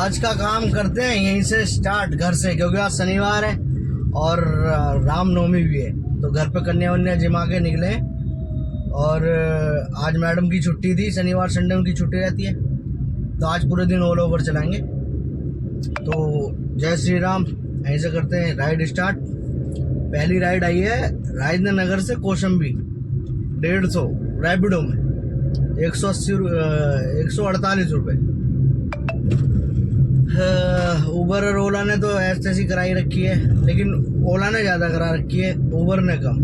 आज का काम करते हैं यहीं से स्टार्ट, घर से, क्योंकि आज शनिवार है और रामनवमी भी है, तो घर पे कन्या वन्या जिमा के निकले। और आज मैडम की छुट्टी थी, शनिवार संडे उनकी छुट्टी रहती है, तो आज पूरे दिन ऑल ओवर चलाएंगे। तो जय श्री राम, यहीं से करते हैं राइड स्टार्ट। पहली राइड आई है राजेंद्र नगर से कौशाम्बी, 150 रैपिडो में 148 रुपये। उबर और ओला ने तो ऐसी कराई रखी है, लेकिन ओला ने ज़्यादा करा रखी है, उबर ने कम।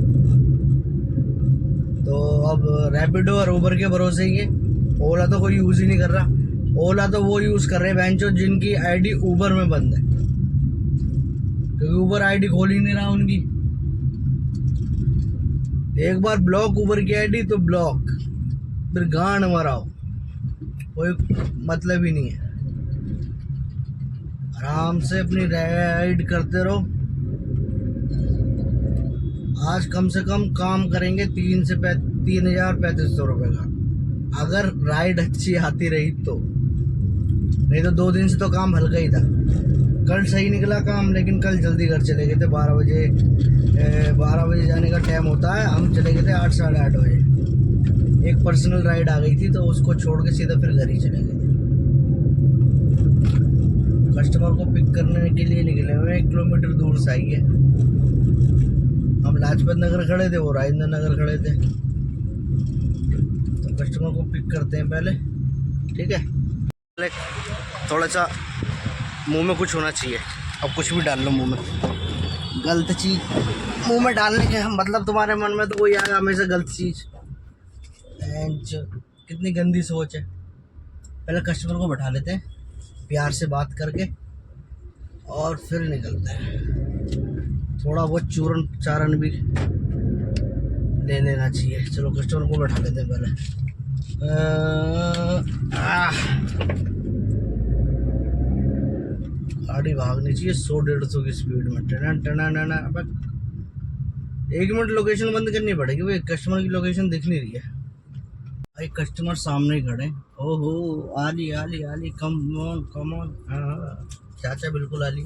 तो अब रैपिडो और उबर के भरोसे ही है। ओला तो कोई यूज़ ही नहीं कर रहा। ओला तो वो यूज़ कर रहे हैं बेंचो जिनकी आईडी उबर में बंद है, क्योंकि उबर आईडी खोल ही नहीं रहा उनकी। एक बार ब्लॉक उबर की आईडी तो ब्लॉक, फिर गांड मराओ, कोई मतलब ही नहीं है। आराम से अपनी राइड करते रहो। आज कम से कम काम करेंगे 3,035 रुपये का, अगर राइड अच्छी आती रही तो। नहीं तो 2 दिन से तो काम हल्का ही था। कल सही निकला काम, लेकिन कल जल्दी घर चले गए थे। 12 बजे जाने का टाइम होता है, हम चले गए थे 8 साढ़े 8 बजे। एक पर्सनल राइड आ गई थी, तो उसको छोड़ के सीधा फिर घर ही चले गए थे। कस्टमर को पिक करने के लिए निकले हुए 1 किलोमीटर दूर से आई है। हम लाजपत नगर खड़े थे, वो राजेंद्र नगर खड़े थे। तो कस्टमर को पिक करते हैं पहले, ठीक है। थोड़ा सा मुंह में कुछ होना चाहिए। अब कुछ भी डाल लो मुंह में, गलत चीज़ मुंह में डालने के मतलब तुम्हारे मन में तो कोई आएगा हमेशा गलत चीज़। कितनी गंदी सोच है। पहले कस्टमर को बैठा लेते हैं, प्यार से बात करके, और फिर निकलते हैं। थोड़ा बहुत चूरन चारण भी ले लेना चाहिए। चलो कस्टमर को बैठा लेते हैं पहले। गाड़ी भागनी चाहिए 100-150 की स्पीड में। टना। अब 1 मिनट लोकेशन बंद करनी पड़ेगी भाई, कस्टमर की लोकेशन दिख नहीं रही है भाई। कस्टमर सामने ही खड़े। ओहो, आली कम ऑन। चाचा बिल्कुल आली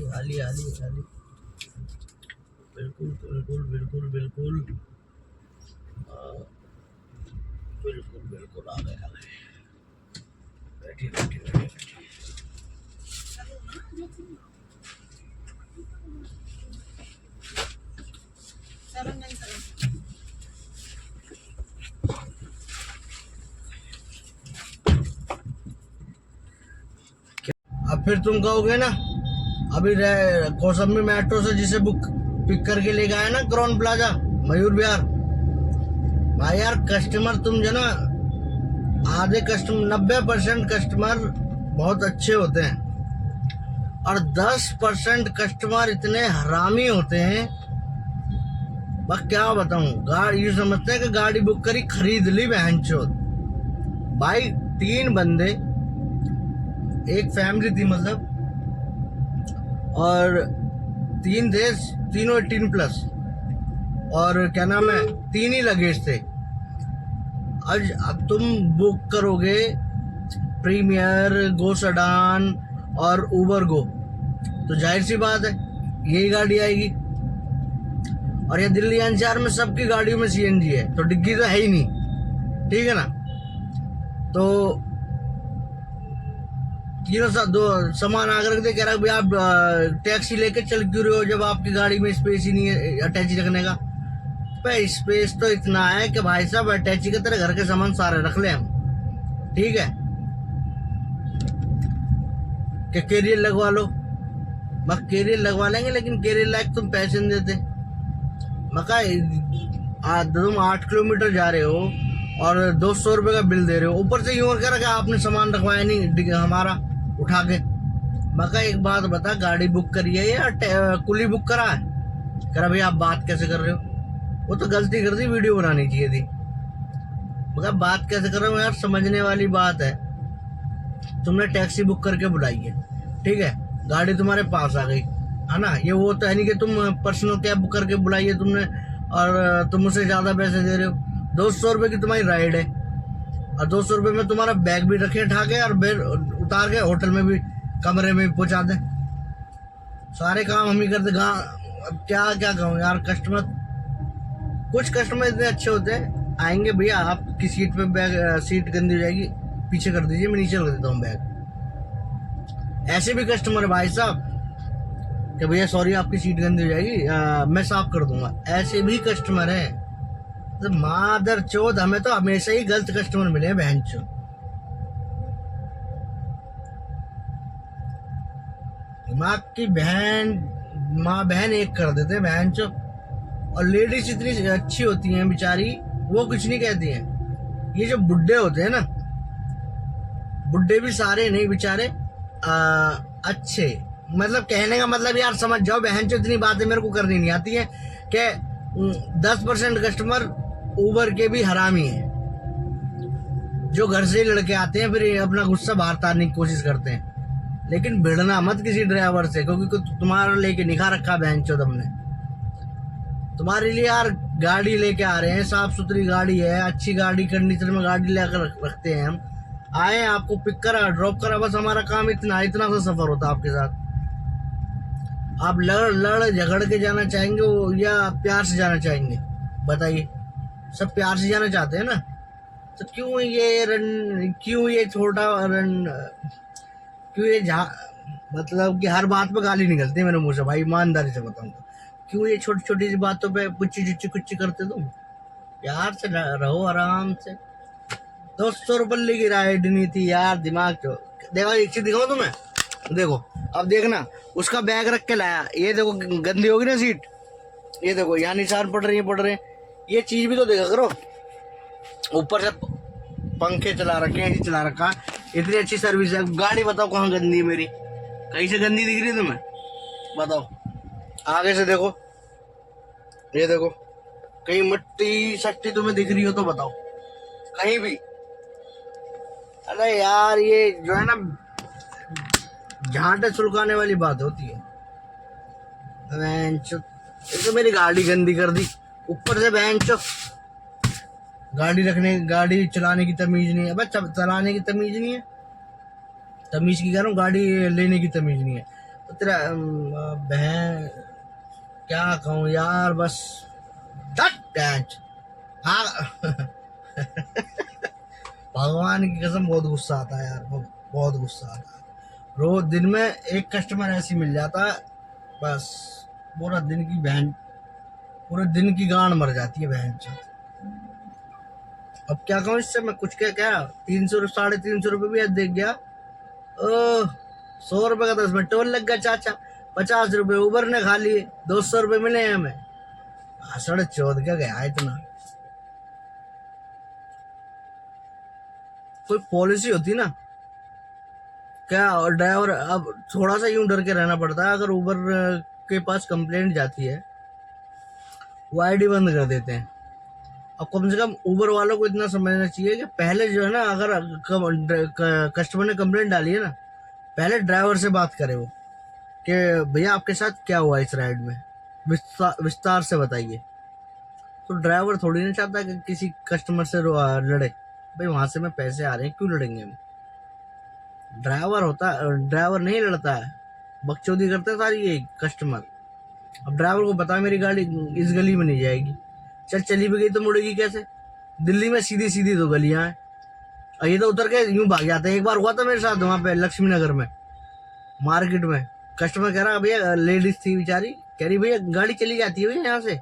बिल्कुल आ गए। बैठी। अब फिर तुम कहोगे ना, अभी कौशाम्बी मेट्रो से जिसे पिक करके ले गया ना क्राउन प्लाजा मयूर विहार, भाई यार कस्टमर तुम जो ना, आधे कस्टमर 90% कस्टमर बहुत अच्छे होते हैं, और 10% कस्टमर इतने हरामी होते हैं, बस क्या बताऊं। गाड़ी ये समझते हैं कि गाड़ी बुक करी खरीद ली बहनचोद। भाई 3 बंदे, एक फैमिली थी मतलब, और 3 थे, तीनों 18+, और क्या नाम है, 3 ही लगेज थे। अब तुम बुक करोगे प्रीमियर, गो सडान और उबर गो, तो जाहिर सी बात है यही गाड़ी आएगी। और ये दिल्ली एनसीआर में सबकी गाड़ियों में सीएनजी है, तो डिग्गी तो है ही नहीं, ठीक है ना। तो दो सामान आकर रख दे, कह रहा भाई आप टैक्सी लेके चल क्यों रहे हो जब आपकी गाड़ी में स्पेस ही नहीं है अटैची रखने का। भाई स्पेस तो इतना है कि भाई साहब अटैची की तरह घर के सामान सारे रख ले हम, ठीक है। कि कैरियर लगवा लो, बस कैरियर लगवा लेंगे, लेकिन कैरियर लायक तुम पैसे नहीं देते। मका तुम 8 किलोमीटर जा रहे हो और 200 रुपये का बिल दे रहे हो, ऊपर से यूं कह रहा कि आपने सामान रखवाया नहीं हमारा उठा के। मका एक बात बता, गाड़ी बुक करी है या कुली बुक करा है? कह रहा भाई आप बात कैसे कर रहे हो? वो तो गलती कर दी, वीडियो बनानी चाहिए थी। मगर बात कैसे कर रहे हो यार, समझने वाली बात है। तुमने टैक्सी बुक करके बुलाई है, ठीक है, गाड़ी तुम्हारे पास आ गई है ना। ये वो तो है नहीं कि तुम पर्सनल कैब बुक करके बुलाई है तुमने और तुम उसे ज़्यादा पैसे दे रहे हो। 200 रुपये की तुम्हारी राइड है, और 200 रुपये में तुम्हारा बैग भी रखे ठाके और फिर उतार के होटल में भी कमरे में पहुंचा दें, सारे काम हम ही करते। अब क्या क्या कहूँ यार, कस्टमर, कुछ कस्टमर इतने अच्छे होते हैं, आएंगे भैया आपकी सीट पे बैग, सीट गंदी हो जाएगी, पीछे कर दीजिए, मैं नीचे रख देता हूँ बैग। ऐसे भी कस्टमर है भाई साहब कि भैया सॉरी आपकी सीट गंदी हो जाएगी, मैं साफ कर दूंगा। ऐसे भी कस्टमर है। तो मादर चोद, हमें तो हमेशा ही गलत कस्टमर मिले हैं बहन चो। दिमाग की बहन, माँ बहन एक कर देते हैं बहन चो। और लेडीज इतनी अच्छी होती हैं बेचारी, वो कुछ नहीं कहती हैं। ये जो बुड्ढे होते हैं ना, बुड्ढे भी सारे नहीं बेचारे अच्छे, मतलब कहने का मतलब यार समझ जाओ बहन चो, इतनी बातें मेरे को करनी नहीं आती है कि 10% कस्टमर उबर के भी हरामी हैं, जो घर से ही लड़के आते हैं फिर अपना गुस्सा बाहर तारने की कोशिश करते हैं। लेकिन भिड़ना मत किसी ड्राइवर से, क्योंकि तुम्हारा लेके निखा रखा बहन चो तुमने। तुम्हारे लिए यार गाड़ी लेके आ रहे हैं, साफ सुथरी गाड़ी है, अच्छी गाड़ी, कंडीशन में गाड़ी लेकर रखते हैं हम। आए आपको पिक करा, ड्रॉप करा, बस हमारा काम इतना सा सफर होता है आपके साथ। आप लड़ झगड़ के जाना चाहेंगे या प्यार से जाना चाहेंगे, बताइए। सब प्यार से जाना चाहते हैं ना, तो क्यों ये छोटा रन, क्यों ये मतलब कि हर बात पे गाली निकलती है मेरे मुंह से भाई, ईमानदारी से बताऊं तो। क्यों ये छोटी छोटी सी बातों पे कुच्ची करते तुम? प्यार से रहो, आराम से। 200 रुपये की राइड नहीं थी यार, दिमाग तो देखो। एक चीज दिखाऊं तुम्हें, देखो अब देखना, उसका बैग रख के लाया, ये देखो गंदी होगी ना सीट, ये देखो यहाँ निशान पड़ रहे हैं। ये चीज भी तो देखा करो, ऊपर से पंखे चला रखे हैं, चला रखा, इतनी अच्छी सर्विस है। गाड़ी बताओ कहाँ गंदी है मेरी? कहीं से गंदी दिख रही है तुम्हें? बताओ। आगे से देखो, ये देखो, कहीं मिट्टी सट्टी तुम्हें दिख रही हो तो बताओ, कहीं भी? अरे यार ये जो है ना, झांटे सुलगाने वाली बात होती है। तो मेरी गाड़ी गंदी कर दी ऊपर से, बहन चो। गाड़ी चलाने की तमीज नहीं है, बस चलाने की तमीज नहीं है, तमीज की कह रहा हूँ, गाड़ी लेने की तमीज नहीं है। तो तेरा बहन क्या कहूँ यार, बस हाँ भगवान की कसम बहुत गुस्सा आता है यार, बहुत गुस्सा आता है। रोज दिन में एक कस्टमर ऐसी मिल जाता है, बस पूरे दिन की गांड मर जाती है बहन चो। अब क्या कहूँ इससे, मैं कुछ क्या 300-350 रुपये भी देख गया। 100 रुपये का तो इसमें टोल लग गया चाचा, 50 रुपये उबर ने खा लिए, 200 रुपये मिले हैं हमें। आषाढ़ चौथ क्या गया इतना? कोई पॉलिसी होती ना क्या? और ड्राइवर अब थोड़ा सा यूं डर के रहना पड़ता है, अगर उबर के पास कंप्लेंट जाती है, वो आईडी बंद कर देते हैं। अब कम से कम उबर वालों को इतना समझना चाहिए कि पहले जो है ना, अगर कस्टमर ने कंप्लेंट डाली है ना, पहले ड्राइवर से बात करे वो कि भैया आपके साथ क्या हुआ इस राइड में, विस्तार से बताइए। तो ड्राइवर थोड़ी नहीं चाहता कि किसी कस्टमर से लड़े, भाई वहां से में पैसे आ रहे हैं, क्यों लड़ेंगे हम? ड्राइवर नहीं लड़ता है, बकचोदी करते हैं सारी ये कस्टमर। अब ड्राइवर को पता मेरी गाड़ी इस गली में नहीं जाएगी, चली भी गई तो मुड़ेगी कैसे? दिल्ली में सीधी सीधी 2 गलियां हैं, और ये तो उतर के यूं भाग जाते हैं। एक बार हुआ था मेरे साथ वहां पे लक्ष्मी नगर में, मार्केट में। कस्टमर कह रहा भैया, लेडीज थी बेचारी, कह रही भैया गाड़ी चली जाती है भैया यहाँ से।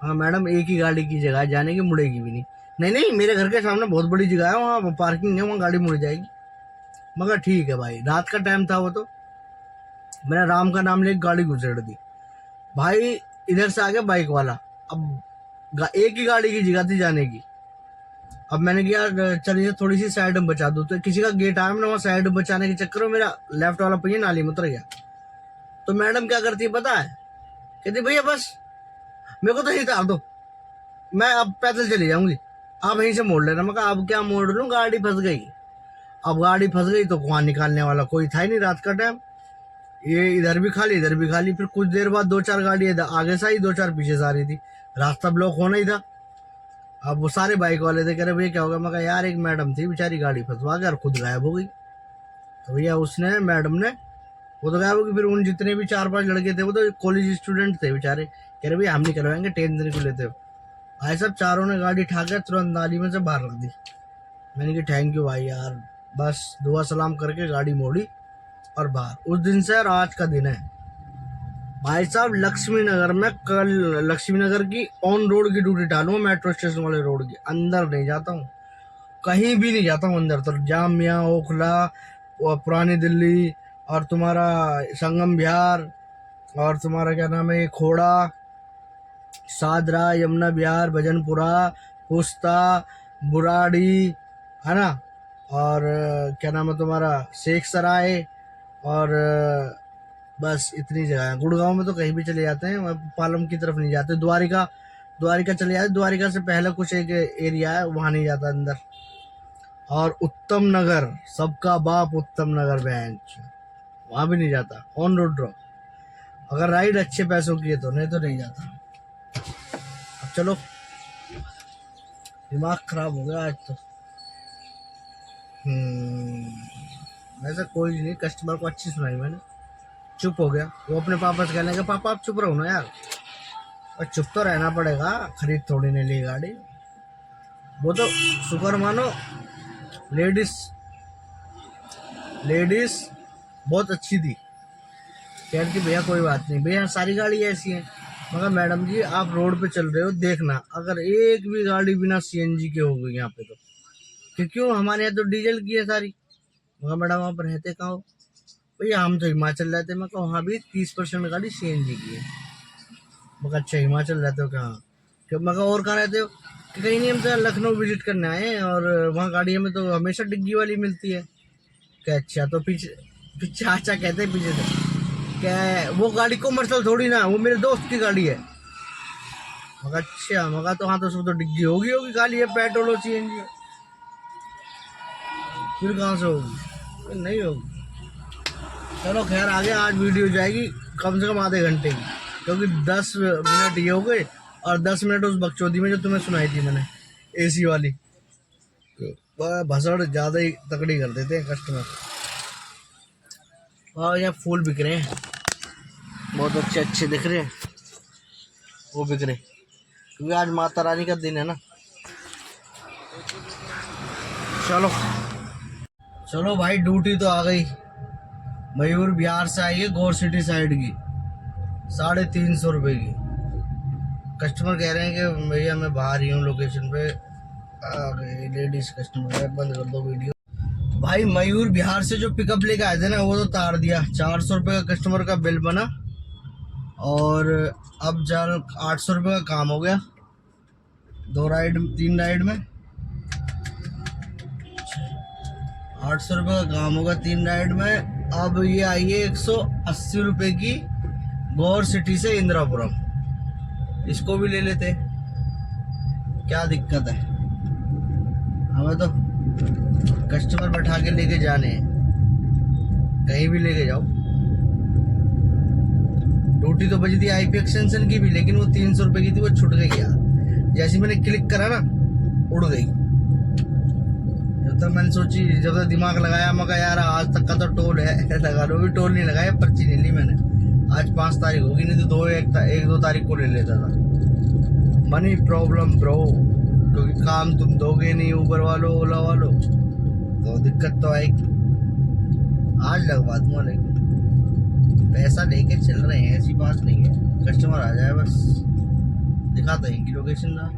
हाँ मैडम, एक ही गाड़ी की जगह जाने की, मुड़ेगी भी नहीं। नहीं मेरे घर के सामने बहुत बड़ी जगह है, वहाँ पार्किंग है, वहाँ गाड़ी मुड़ जाएगी। मगर ठीक है भाई, रात का टाइम था वो, तो मैंने राम का नाम लेकर गाड़ी घुसेड़ दी। भाई इधर से आ गया बाइक वाला, अब एक ही गाड़ी की जगह थी जाने की। अब मैंने कहा चलिए थोड़ी सी साइड में बचा दूं, तो किसी का गेट आया, मैंने वहाँ साइड में बचाने के चक्कर में मेरा लेफ्ट वाला पहिया नाली में उतर गया। तो मैडम क्या करती है पता है? कहती भैया बस मेरे को तो यहीं उतार दो, मैं अब पैदल चली जाऊंगी, आप यहीं से मोड़ लेना। मैं कहा अब क्या मोड़ लूं, गाड़ी फंस गई। अब गाड़ी फंस गई तो वहां निकालने वाला कोई था ही नहीं, रात का टाइम, ये इधर भी खाली। फिर कुछ देर बाद 2-4 गाड़ी आगे से आई, 2-4 पीछे से आ रही थी, रास्ता ब्लॉक होना ही था। अब वो सारे बाइक वाले थे, कह रहे भैया क्या होगा? मैं कहा यार एक मैडम थी बेचारी, गाड़ी फंसवा के और खुद गायब हो गई। तो भैया मैडम ने वो तो क्या वो कि फिर उन जितने भी 4-5 लड़के थे वो तो कॉलेज स्टूडेंट थे बेचारे, कह रहे भाई हम नहीं करवाएंगे, टेंशन क्यों लेते हो। भाई साहब चारों ने गाड़ी ठा कर तुरंत नाली में से बाहर रख दी। मैंने कहा थैंक यू भाई यार, बस दुआ सलाम करके गाड़ी मोड़ी और बाहर। उस दिन से और आज का दिन है भाई साहब, लक्ष्मी नगर में कल लक्ष्मी नगर की ऑन रोड की ड्यूटी डालूंगा, मेट्रो स्टेशन वाले रोड की, अंदर नहीं जाता हूँ, कहीं भी नहीं जाता हूँ अंदर। तो जामिया, ओखला, पुरानी दिल्ली और तुम्हारा संगम विहार और तुम्हारा क्या नाम है खोड़ा, सादरा, यमुना विहार, भजनपुरा, पुस्ता, बुराड़ी, है ना, और क्या नाम है तुम्हारा शेख सराय, और बस इतनी जगह है। गुड़गांव में तो कहीं भी चले जाते हैं, पालम की तरफ नहीं जाते। द्वारिका द्वारिका चले जाते, द्वारिका से पहले कुछ एक एरिया है वहाँ नहीं जाता अंदर। और उत्तम नगर, सबका बाप उत्तम नगर बेंच, वहाँ भी नहीं जाता, ऑन रोड ड्रॉप। अगर राइड अच्छे पैसों की है तो, नहीं तो नहीं जाता। अब चलो, दिमाग खराब हो गया आज तो। वैसे कोई नहीं, कस्टमर को अच्छी सुनाई मैंने, चुप हो गया। वो अपने पापा से कहने लगा पापा आप चुप रहो ना यार, और चुप तो रहना पड़ेगा, खरीद थोड़ी नहीं ली गाड़ी। वो तो शुक्र मानो, लेडीज बहुत अच्छी थी, कह रही थी भैया कोई बात नहीं भैया, सारी गाड़ी ऐसी है। मगर मैडम जी आप रोड पे चल रहे हो, देखना अगर एक भी गाड़ी बिना सीएनजी के हो गई यहाँ पे तो, क्यों हमारे यहाँ तो डीजल की है सारी। मगर मैडम आप रहते कहाँ हो? भैया हम तो हिमाचल रहते। मैं कहूँ वहाँ भी 30% गाड़ी सीएनजी की है। मगर अच्छा हिमाचल रहते हो कहाँ? क्यों? मगर और कहाँ रहते हो? कि कहीं नहीं, हम तो लखनऊ विजिट करने आए हैं और वहाँ गाड़ी हमें तो हमेशा डिग्गी वाली मिलती है। क्या अच्छा, तो पीछे अच्छा कहते हैं पीछे से क्या, वो गाड़ी कमर्शियल थोड़ी ना, वो मेरे दोस्त की गाड़ी है। मगर अच्छा, मगर तो हाँ तो उसमें तो डिग्गी होगी खाली है, पेट्रोल और सीएनजी, फिर कहाँ से होगी? नहीं होगी। चलो खैर, आगे आज वीडियो जाएगी कम से कम आधे घंटे की, क्योंकि 10 मिनट ये हो गए और 10 मिनट उस बकचोदी में जो तुम्हें सुनाई थी मैंने एसी वाली, भसड़ ज़्यादा ही तकड़ी कर देते हैं कस्टमर। और यहाँ फूल बिक रहे हैं, बहुत अच्छे दिख रहे हैं, वो बिक रहे क्योंकि आज माता रानी का दिन है ना। चलो भाई, ड्यूटी तो आ गई। मयूर बिहार से आई है, गौर सिटी साइड की, 350 रुपये की। कस्टमर कह रहे हैं कि भैया मैं बाहर ही हूँ लोकेशन पे। आ गए लेडीज कस्टमर, बंद कर दो वीडियो। भाई मयूर बिहार से जो पिकअप लेके आए थे ना, वो तो तार दिया। 400 रुपये का कस्टमर का बिल बना और अब 800 रुपये का काम हो गया, 3 राइड में 800 रुपये का काम होगा 3 राइड में। अब ये आई है 180 रुपये की गौर सिटी से इंदिरापुरम, इसको भी ले लेते, क्या दिक्कत है? हमें तो कस्टमर बैठा के लेके जाने हैं, कहीं भी लेके जाओ। ड्यूटी तो बजी थी आईपी एक्सटेंशन की भी, लेकिन वो 300 रुपये की थी, वो छूट गई यार। जैसे मैंने क्लिक करा ना, उड़ गई। जब तक मैंने सोची, जब तक दिमाग लगाया, मैं कहा यार आज तक का तो टोल है, लगा लो। भी टोल नहीं लगाया, पर्ची नहीं ली मैंने। आज 5 तारीख होगी, नहीं तो 1-2 तारीख को ले लेता था। मनी प्रॉब्लम ब्रो, क्योंकि काम तुम दोगे नहीं ऊबर वालों, ओला वालों, तो दिक्कत तो आएगी। आज लगवा दूंगा, लेकिन पैसा लेके चल रहे हैं, ऐसी बात नहीं है। कस्टमर आ जाए बस, दिखाता है इनकी लोकेशन ना,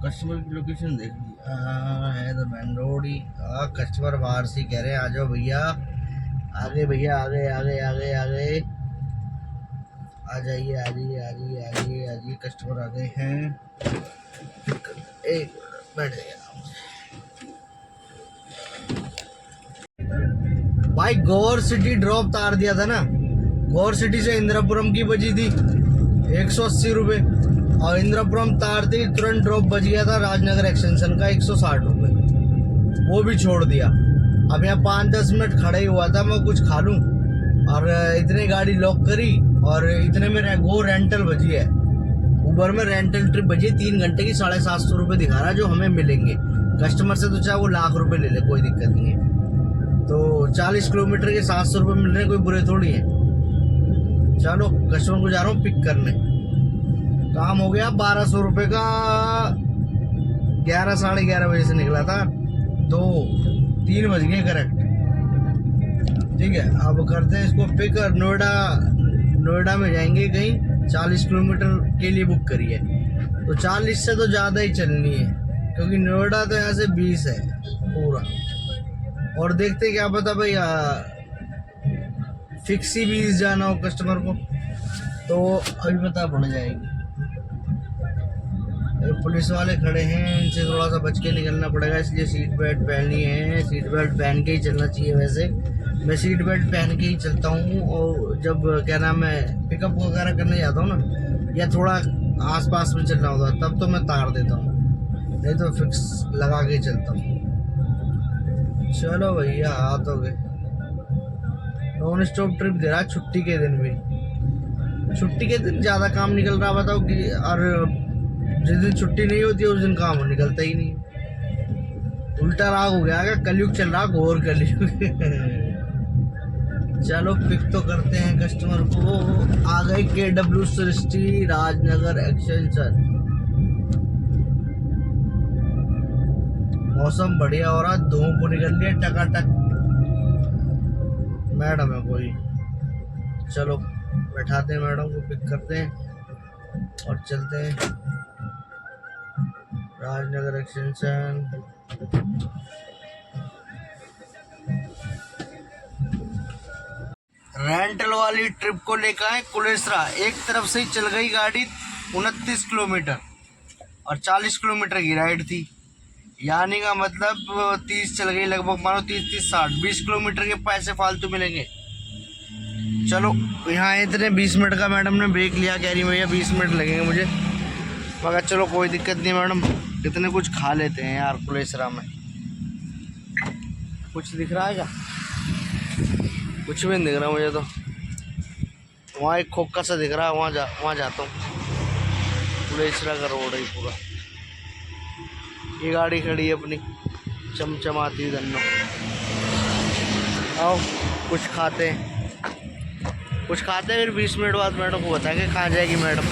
कस्टमर की लोकेशन देख ली है तो मैन रोड ही। कस्टमर बाहर से कह रहे हैं आ जाओ भैया, आगे भैया, आगे आगे आगे आगे आ जाइए। कस्टमर आ गए हैं, एक बैठ गया भाई। गौर सिटी ड्रॉप तार दिया था ना, गौर सिटी से इंदिरापुरम की बजी थी 180 रुपये, और इंदिरापुरम तार थी, तुरंत ड्रॉप बज गया था राजनगर एक्सटेंशन का 160 रुपये, वो भी छोड़ दिया। अब यहाँ 5-10 मिनट खड़े ही हुआ था मैं कुछ खा लूँ, और इतने गाड़ी लॉक करी, और इतने में वो रेंटल बजी है, ऊबर में रेंटल ट्रिप बजी 3 घंटे की 750 रुपये दिखा रहा, जो हमें मिलेंगे। कस्टमर से तो चाहे वो लाख रुपए ले ले, कोई दिक्कत नहीं है। तो 40 किलोमीटर के 700 रुपये मिल रहे हैं, कोई बुरे थोड़ी है। चलो कस्टमर को जा रहा हूँ पिक करने। काम हो गया 1200 रुपये का। 11 साढ़े 11 बजे से निकला था, 3 बज गए करेक्ट। ठीक है, अब करते हैं इसको पिक। और नोएडा में जाएंगे कहीं, 40 किलोमीटर के लिए बुक करी है, तो 40 से तो ज़्यादा ही चलनी है, क्योंकि नोएडा तो यहाँ से 20 है पूरा। और देखते क्या पता भाई फिक्स ही 20 जाना हो कस्टमर को, तो अभी पता पड़ जाएगी। पुलिस वाले खड़े हैं, इनसे थोड़ा सा बच के निकलना पड़ेगा, इसलिए सीट बेल्ट पहननी है। सीट बेल्ट पहन के ही चलना चाहिए। वैसे मैं सीट बेल्ट पहन के ही चलता हूँ, और जब क्या नाम है पिकअप वगैरह करने जाता हूँ ना, या थोड़ा आसपास में चलना होता है, तब तो मैं तार देता हूँ, नहीं तो फिक्स लगा के चलता हूँ। चलो भैया आ तो गए। नॉन स्टॉप ट्रिप दे रहा छुट्टी के दिन भी। छुट्टी के दिन ज़्यादा काम निकल रहा बताओ कि, और जिस दिन छुट्टी नहीं होती है उस दिन काम निकलता ही नहीं। उल्टा राग हो गया, कलयुग चल रहा, घोर कलयुग। चलो पिक तो करते हैं कस्टमर को। आ गए KW सृष्टि राजनगर एक्सटेंशन। मौसम बढ़िया हो रहा, धूप निकल रही है टकाटक। मैडम है कोई, चलो बैठाते हैं मैडम को, पिक करते हैं और चलते हैं राजनगर एक्सटेंशन। रेंटल वाली ट्रिप को लेकर आए कुलेसरा। एक तरफ से ही चल गई गाड़ी 29 किलोमीटर, और 40 किलोमीटर की राइड थी, यानी का मतलब 30 चल गई लगभग, मानो 30-30-60 20 किलोमीटर के पैसे फालतू मिलेंगे। चलो यहाँ इतने 20 मिनट का मैडम ने ब्रेक लिया, कह रही भैया 20 मिनट लगेंगे मुझे। मगर चलो कोई दिक्कत नहीं मैडम, कितने कुछ खा लेते हैं यार कुलेसरा में। कुछ दिख रहा है क्या? कुछ भी नहीं दिख रहा मुझे तो। वहाँ एक खोखा सा दिख रहा है, वहाँ जाता हूँ। कुलेसरा का रोड है पूरा। ये गाड़ी खड़ी है अपनी चमचमाती धन्नो। आओ कुछ खाते हैं, फिर 20 मिनट बाद मैडम को बताएंगे कहाँ जाएगी मैडम।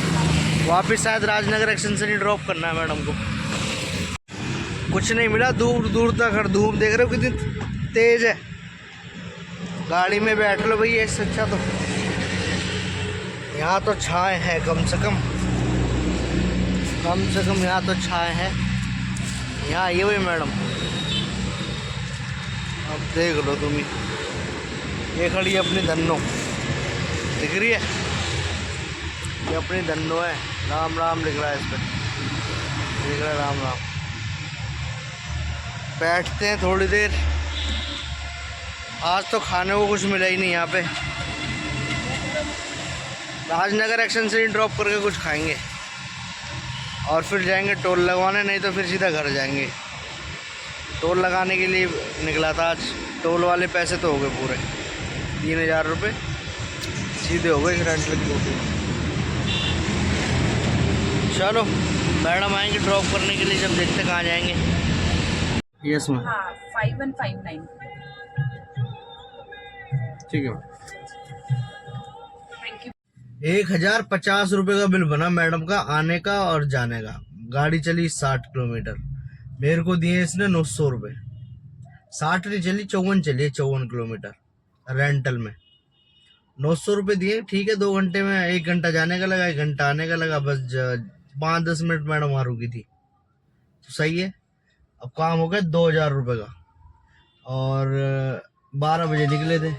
वापस शायद राजनगर एक्सटेंशन ही ड्रॉप करना है मैडम को। कुछ नहीं मिला दूर दूर तक, और धूप देख रहे हो कितनी तेज है। गाड़ी में बैठ लो भैया, इससे अच्छा तो यहाँ तो छाए है, कम से कम यहाँ तो छाए है। यहाँ ये हुई मैडम, अब देख लो तुम ही, ये खड़ी है अपनी धन्नो, दिख रही है? ये अपनी धन्नो है, राम राम लिख रहा है इस पर, लिख रहा है राम राम। बैठते हैं थोड़ी देर। आज तो खाने को कुछ मिला ही नहीं यहाँ पे। राजनगर एक्शन से ही ड्रॉप करके कुछ खाएंगे और फिर जाएंगे टोल लगवाने, नहीं तो फिर सीधा घर जाएंगे। टोल लगाने के लिए निकला था आज, टोल वाले पैसे तो हो गए पूरे 3000 रुपये सीधे हो गए रेंटल की ड्यूटी। चलो मैडम आएंगे ड्रॉप करने के लिए, जब देखते कहाँ जाएंगे। Yes ma'am. हाँ 5159। ठीक है। Thank you. 1050 रुपये का बिल बना मैडम का, आने का और जाने का। गाड़ी चली 60 किलोमीटर, मेरे को दिए इसने 900 रुपये। 60 नहीं चली, 54 चली, 54 किलोमीटर रेंटल में 900 रुपये दिए। ठीक है, 2 घंटे में 1 घंटा जाने का लगा, 1 घंटा आने का लगा, बस 5-10 मिनट मैडम वहाँ रुकी थी, तो सही है। अब काम हो गया 2000 रुपये का, और 12 बजे निकले थे।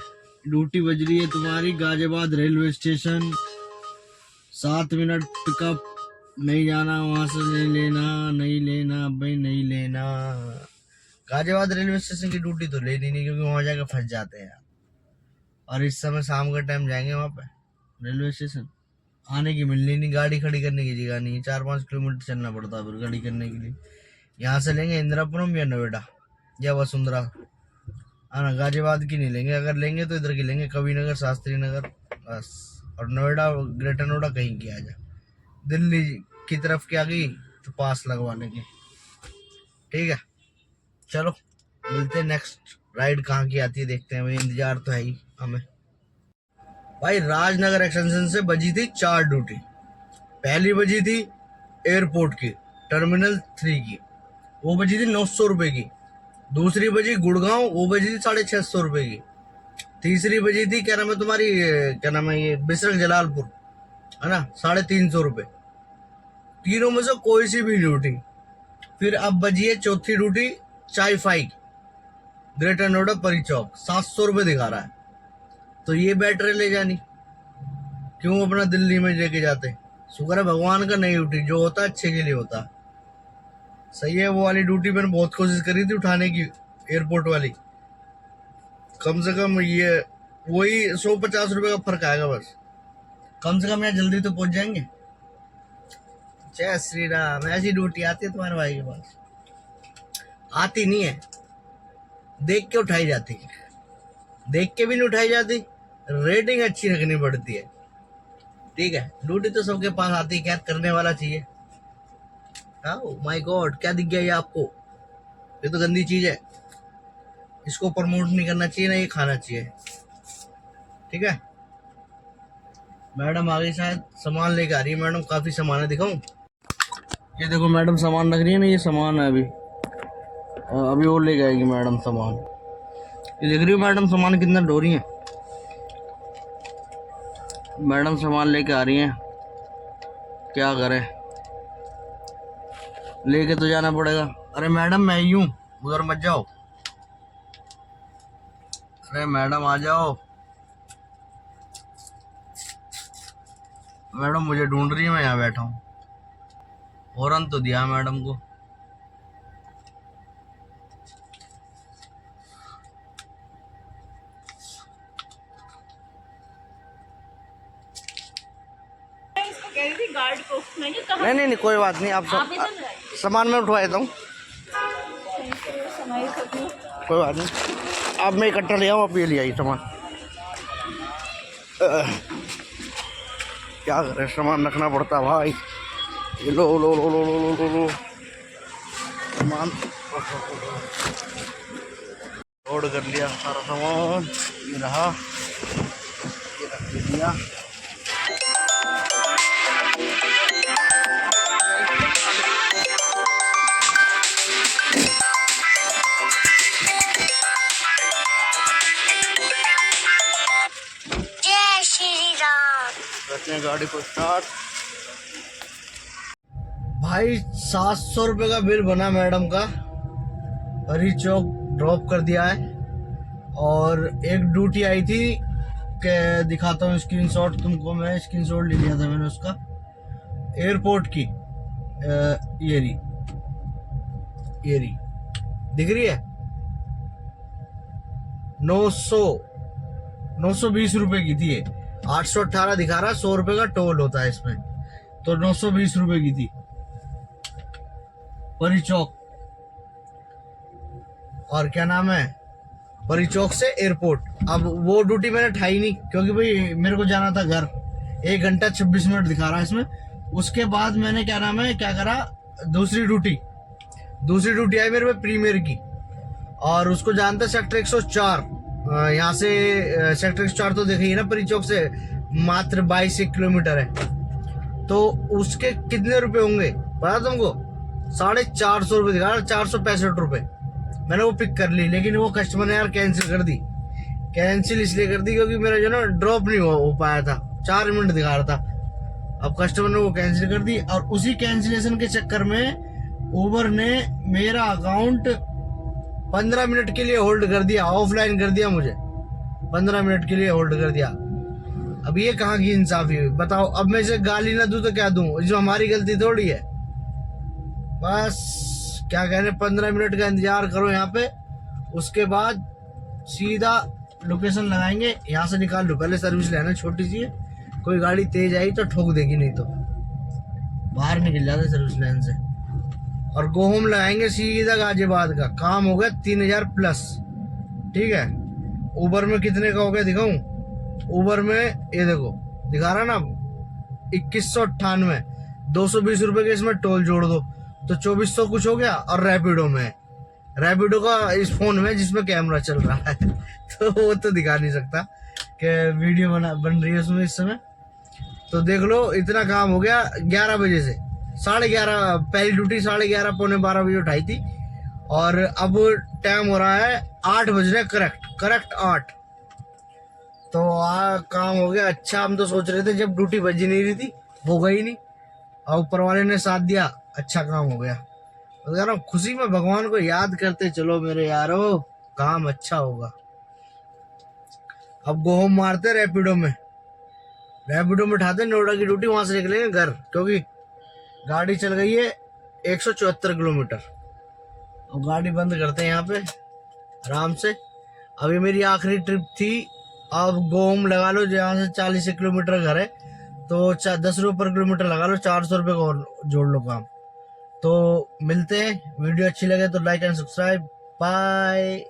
ड्यूटी बज रही है तुम्हारी Ghaziabad railway station, 7 minute pickup. नहीं जाना वहाँ से, नहीं लेना भाई, नहीं लेना। गाजियाबाद रेलवे स्टेशन की ड्यूटी तो लेनी नहीं, क्योंकि वहाँ जाकर फंस जाते हैं। और इस समय शाम का टाइम जाएंगे वहाँ पे रेलवे स्टेशन, आने की मिलनी नहीं, गाड़ी खड़ी करने की जगह नहीं है। 4-5 किलोमीटर चलना पड़ता है फिर गाड़ी करने के लिए। यहाँ से लेंगे इंदिरापुरम या नोएडा या वसुंधरा, है ना। गाजियाबाद की नहीं लेंगे, अगर लेंगे तो इधर की लेंगे, कवि नगर, शास्त्री नगर बस। और नोएडा, ग्रेटर नोएडा कहीं की आ जाए, दिल्ली की तरफ की आ गई तो पास लगवा लेंगे। ठीक है, चलो मिलते हैं नेक्स्ट राइड कहाँ की आती है देखते हैं भाई, इंतजार तो है ही हमें। भाई राजनगर एक्सटेंशन से बजी थी 4 ड्यूटी। पहली बजी थी एयरपोर्ट की, टर्मिनल 3 की, वो बजी थी 900 रुपए की। दूसरी बजी गुड़गांव, वो बजी थी 650 रुपए की। तीसरी बजी थी क्या नाम है तुम्हारी, क्या नाम है ये, बिसरक जलालपुर, है ना, 350 रुपए। तीनों में से कोई सी भी ड्यूटी। फिर अब बजी है चौथी ड्यूटी चाईफाई, ग्रेटर नोएडा परी चौक, 700 रुपए दिखा रहा है। तो ये बैटरी ले जानी, क्यों अपना दिल्ली में लेके जाते। शुक्र है भगवान का नहीं ड्यूटी, जो होता है अच्छे के लिए होता है। सही है, वो वाली ड्यूटी मैंने बहुत कोशिश करी थी उठाने की, एयरपोर्ट वाली। कम से कम ये वही 150 रुपए का फर्क आएगा बस। कम से कम यहाँ जल्दी तो पहुंच जाएंगे। जय श्री राम। ऐसी ड्यूटी आती है तुम्हारे भाई के पास? आती नहीं है, देख के उठाई जाती है। देख के भी नहीं उठाई जाती, रेटिंग अच्छी रखनी पड़ती है। ठीक है, ड्यूटी तो सबके पास आती है, क्या करने वाला चाहिए। माय गॉड, क्या दिख गया ये आपको? ये तो गंदी चीज है, इसको प्रमोट नहीं करना चाहिए ना, ये खाना चाहिए। ठीक है, मैडम आगे शायद सामान लेके आ रही है। मैडम काफी सामान है, दिखाऊं? ये देखो मैडम सामान रख रही है ना, ये सामान है अभी और लेके आएगी मैडम सामान। ये देख रही हो मैडम सामान कितना ढो रही है। मैडम सामान लेके आ रही हैं, क्या करें, लेके तो जाना पड़ेगा। अरे मैडम मैं ही हूँ, उधर मत जाओ। अरे मैडम आ जाओ। मैडम मुझे ढूंढ रही है, मैं यहाँ बैठा हूँ। फौरन तो दिया मैडम को। गार्ड को नहीं कोई बात नहीं, आप सामान में उठवा देता हूँ, कोई बात नहीं। अब मैं इकट्ठा ले आऊँ, अब ये ले आई सामान। क्या करें, सामान रखना पड़ता भाई। ये लो लो लो लो लो लो लो सामान लोड कर लिया सारा सामान। ये रहा, ये रख दिया। गाड़ी को स्टार्ट। भाई 700 रुपए का बिल बना मैडम का, परी चौक ड्रॉप कर दिया है। और एक ड्यूटी आई थी, के दिखाता हूँ स्क्रीनशॉट तुमको, मैं स्क्रीनशॉट ले लिया था मैंने उसका, एयरपोर्ट की। ये रही दिख रही है, 920 रुपए की थी ये। 818 दिखा रहा, 100 रुपए का टोल होता है इसमें, तो 920 रुपए की थी परी चौक। और क्या नाम है, परी चौक से एयरपोर्ट। अब वो ड्यूटी मैंने ठाई नहीं, क्योंकि भाई मेरे को जाना था घर। 1 घंटा 26 मिनट दिखा रहा है इसमें। उसके बाद मैंने क्या नाम है क्या करा, दूसरी ड्यूटी आई मेरे पे प्रीमियर की। और उसको जानते सेक्टर 104, यहाँ से सेक्टर 104 तो देखिए ना, परी चौक से मात्र 22 किलोमीटर है। तो उसके कितने रुपए होंगे पता तुमको? 450 रुपये दिखा रहा, 465 रुपये। मैंने वो पिक कर ली, लेकिन वो कस्टमर ने यार कैंसिल कर दी। कैंसिल इसलिए कर दी क्योंकि मेरा जो ना ड्रॉप नहीं हो पाया था, 4 मिनट दिखा रहा था। अब कस्टमर ने वो कैंसिल कर दी, और उसी कैंसिलेशन के चक्कर में उबर ने मेरा अकाउंट 15 मिनट के लिए होल्ड कर दिया, ऑफलाइन कर दिया मुझे। 15 मिनट के लिए होल्ड कर दिया। अब ये कहाँ की इंसाफी हुई बताओ? अब मैं इसे गाली ना दूं तो क्या दूं, जो हमारी गलती थोड़ी है। बस क्या कहने, 15 मिनट का इंतजार करो यहाँ पे, उसके बाद सीधा लोकेशन लगाएंगे। यहाँ से निकाल लो, पहले सर्विस लेना छोटी सी है, कोई गाड़ी तेज आई तो ठोक देगी, नहीं तो बाहर निकल जाते सर्विस लाइन से। और गो होम लगाएंगे सीधा गाजियाबाद का। काम हो गया 3000 प्लस। ठीक है, उबर में कितने का हो गया दिखाऊं? उबर में ये देखो दिखा रहा ना 2198, 220 रुपए के इसमें टोल जोड़ दो तो 2400 कुछ हो गया। और रैपिडो में रैपिडो का इस फोन में जिसमें कैमरा चल रहा है तो वो तो दिखा नहीं सकता कि वीडियो बन रही है उसमें इस समय। तो देख लो इतना काम हो गया 11 बजे से 11:30, पहली ड्यूटी 11:30 पौने 12 बजे उठाई थी और अब टाइम हो रहा है 8 बज रहे करेक्ट 8। तो काम हो गया अच्छा। हम तो सोच रहे थे जब ड्यूटी बज ही नहीं रही थी हो गई नहीं, और ऊपर वाले ने साथ दिया, अच्छा काम हो गया। तो कह रहा हूँ खुशी में भगवान को याद करते चलो मेरे यारो, काम अच्छा होगा। अब गो होम मारते रैपिडो में उठाते नोएडा की ड्यूटी, वहां से निकलेंगे घर, क्योंकि गाड़ी चल गई है 174 किलोमीटर। अब गाड़ी बंद करते हैं यहाँ पे आराम से। अभी मेरी आखिरी ट्रिप थी। अब गो होम लगा लो, जहाँ से 40 किलोमीटर घर है तो 10 रुपये पर किलोमीटर लगा लो, 400 रुपये का और जोड़ लो काम। तो मिलते हैं, वीडियो अच्छी लगे तो लाइक एंड सब्सक्राइब। बाय।